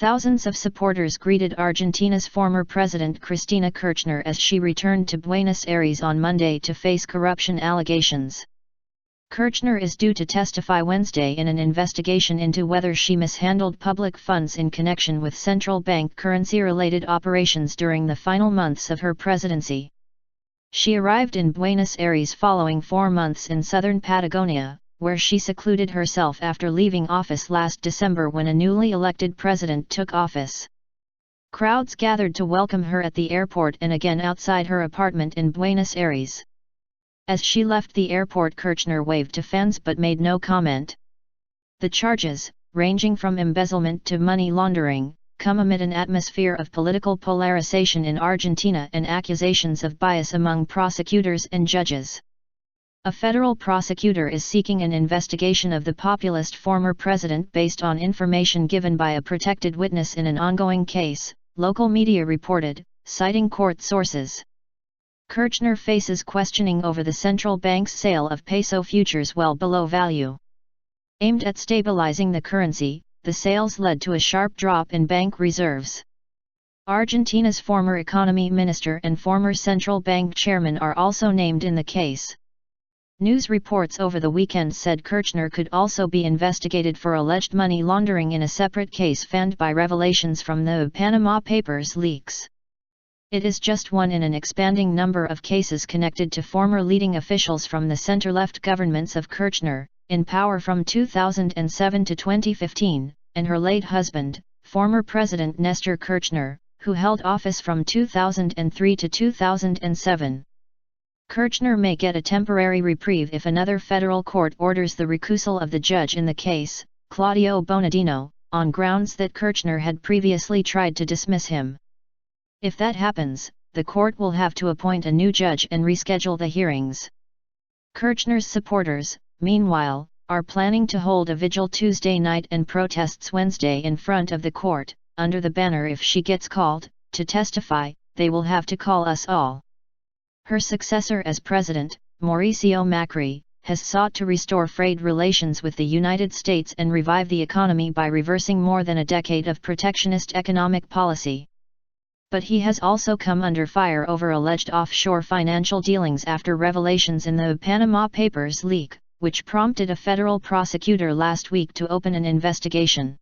Thousands of supporters greeted Argentina's former president Cristina Kirchner as she returned to Buenos Aires on Monday to face corruption allegations. Kirchner is due to testify Wednesday in an investigation into whether she mishandled public funds in connection with central bank currency-related operations during the final months of her presidency. She arrived in Buenos Aires following 4 months in southern Patagonia, where she secluded herself after leaving office last December when a newly elected president took office. Crowds gathered to welcome her at the airport and again outside her apartment in Buenos Aires. As she left the airport, Kirchner waved to fans but made no comment. The charges, ranging from embezzlement to money laundering, come amid an atmosphere of political polarisation in Argentina and accusations of bias among prosecutors and judges. A federal prosecutor is seeking an investigation of the populist former president based on information given by a protected witness in an ongoing case, local media reported, citing court sources. Kirchner faces questioning over the central bank's sale of peso futures well below value. Aimed at stabilizing the currency, the sales led to a sharp drop in bank reserves. Argentina's former economy minister and former central bank chairman are also named in the case. News reports over the weekend said Kirchner could also be investigated for alleged money laundering in a separate case fanned by revelations from the Panama Papers leaks. It is just one in an expanding number of cases connected to former leading officials from the center-left governments of Kirchner, in power from 2007 to 2015, and her late husband, former President Nestor Kirchner, who held office from 2003 to 2007. Kirchner may get a temporary reprieve if another federal court orders the recusal of the judge in the case, Claudio Bonadino, on grounds that Kirchner had previously tried to dismiss him. If that happens, the court will have to appoint a new judge and reschedule the hearings. Kirchner's supporters, meanwhile, are planning to hold a vigil Tuesday night and protests Wednesday in front of the court, under the banner "If she gets called to testify, they will have to call us all." Her successor as president, Mauricio Macri, has sought to restore frayed relations with the United States and revive the economy by reversing more than a decade of protectionist economic policy. But he has also come under fire over alleged offshore financial dealings after revelations in the Panama Papers leak, which prompted a federal prosecutor last week to open an investigation.